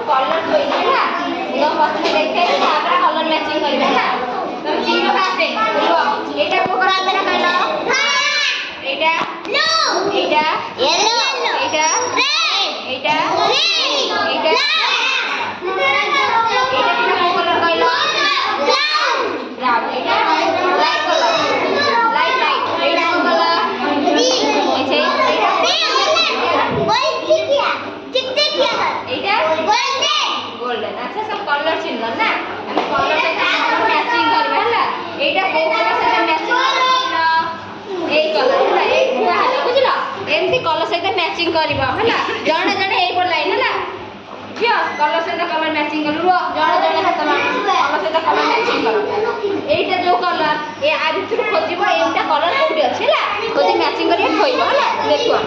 colour कोइला तो पछले देखै तापर कलर मैचिंग करबे ना तुम चिन्ह काटे एटा को करा देना कहलो एटा ब्लू एटा येलो एटा रेड एटा ग्रीन एटा एटा को कलर कहलो ब्राउन ब्राउन एटा लाइट कलर लाइट लाइट एटा को कलर ग्रीन एटा गोल्डन अच्छा सब कलर चिन्ह ना हम कलर से मैचिंग करबे हला एटा को कलर से मैचिंग करबा ए कलर हला ए हुआ हला बुझलो एमती कलर से मैचिंग करबा हला जणे जणे ए पर लाइन हला क्यों कलर से कलर मैचिंग करबो जणे जणे हाथ में कलर से कलर मैचिंग करो एटा जो कलर ए आ भितर खोजिबो एटा कलर कोठी अछि हला खोजि मैचिंग करिया थोइबो हला देखो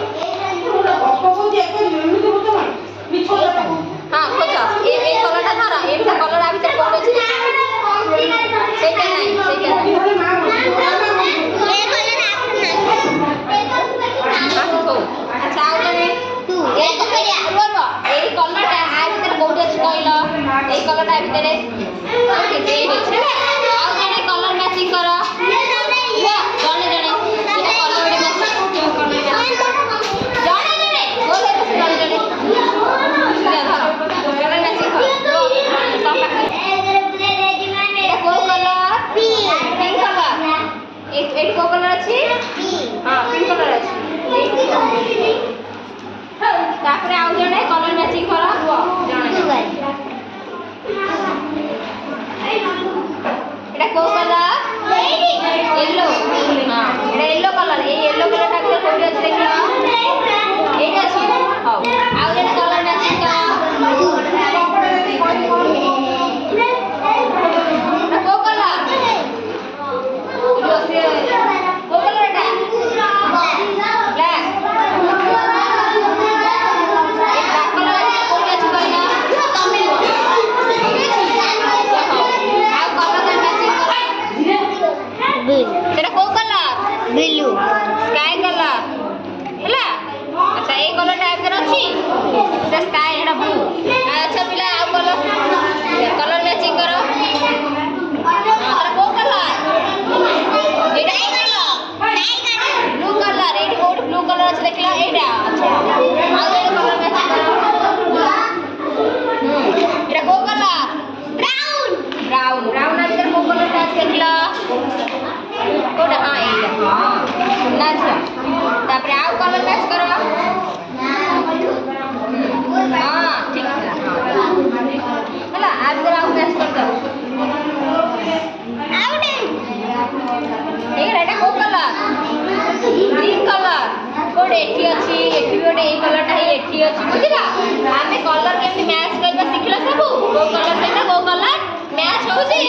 हाँ खोज ए कलर टा धर एटा कलर आ भीतर कोन अछि सेटा नहीं ए कलर आखो अच्छा आ जने तू ए करिया रोरो ए कलर टा आ भीतर कोन अछि कहलो ए कलर टा भीतर ओके जे अछि आ जने कलर मैचिंग करो जने जने कलर मैचिंग जने बोले तो जने एट को कलर अछि हां पिंक कलर अछि तापरे आउ जने कलर मैचिंग करा जने एटा को कलर येलो हां एटा येलो कलर ए येलो कलर टा के कोठी अछि देखियो एटा अछि हां आउ जने कलर मैचिंग करा को कलर को कलर टा ब्लैक एक ब्लैक कलर कोठी अछि कहना तमिल आ कलर मैचिंग करा ब्लू तेरा को कलर ब्लू स्काई कलर हला अच्छा ए कलर टाइप कर अछि से स्काई एटा ब्लू अच्छा पिला आ कलर मैचिंग करो तेरा को कलर एटा blue colour eighty code blue colour अछि देखला एटा अच्छा आ कलर मैचिंग करो एटा को कलर ब्राउन ब्राउन ब्राउन आ भीतर को कलर टा देखला कोड हां एटा हां सुनना छ तापरे आ कलर मैच करो हां ठीक हला आ भीतर आ मैच कर दो आउटे ए रेडा को कलर ग्रीन कलर कोड एठी अछि एठी ओडे ए कलर टा एठी अछि बुझिला आमे कलर केमति मैच करबा सिखला सब को कलर से को कलर मैच होउसी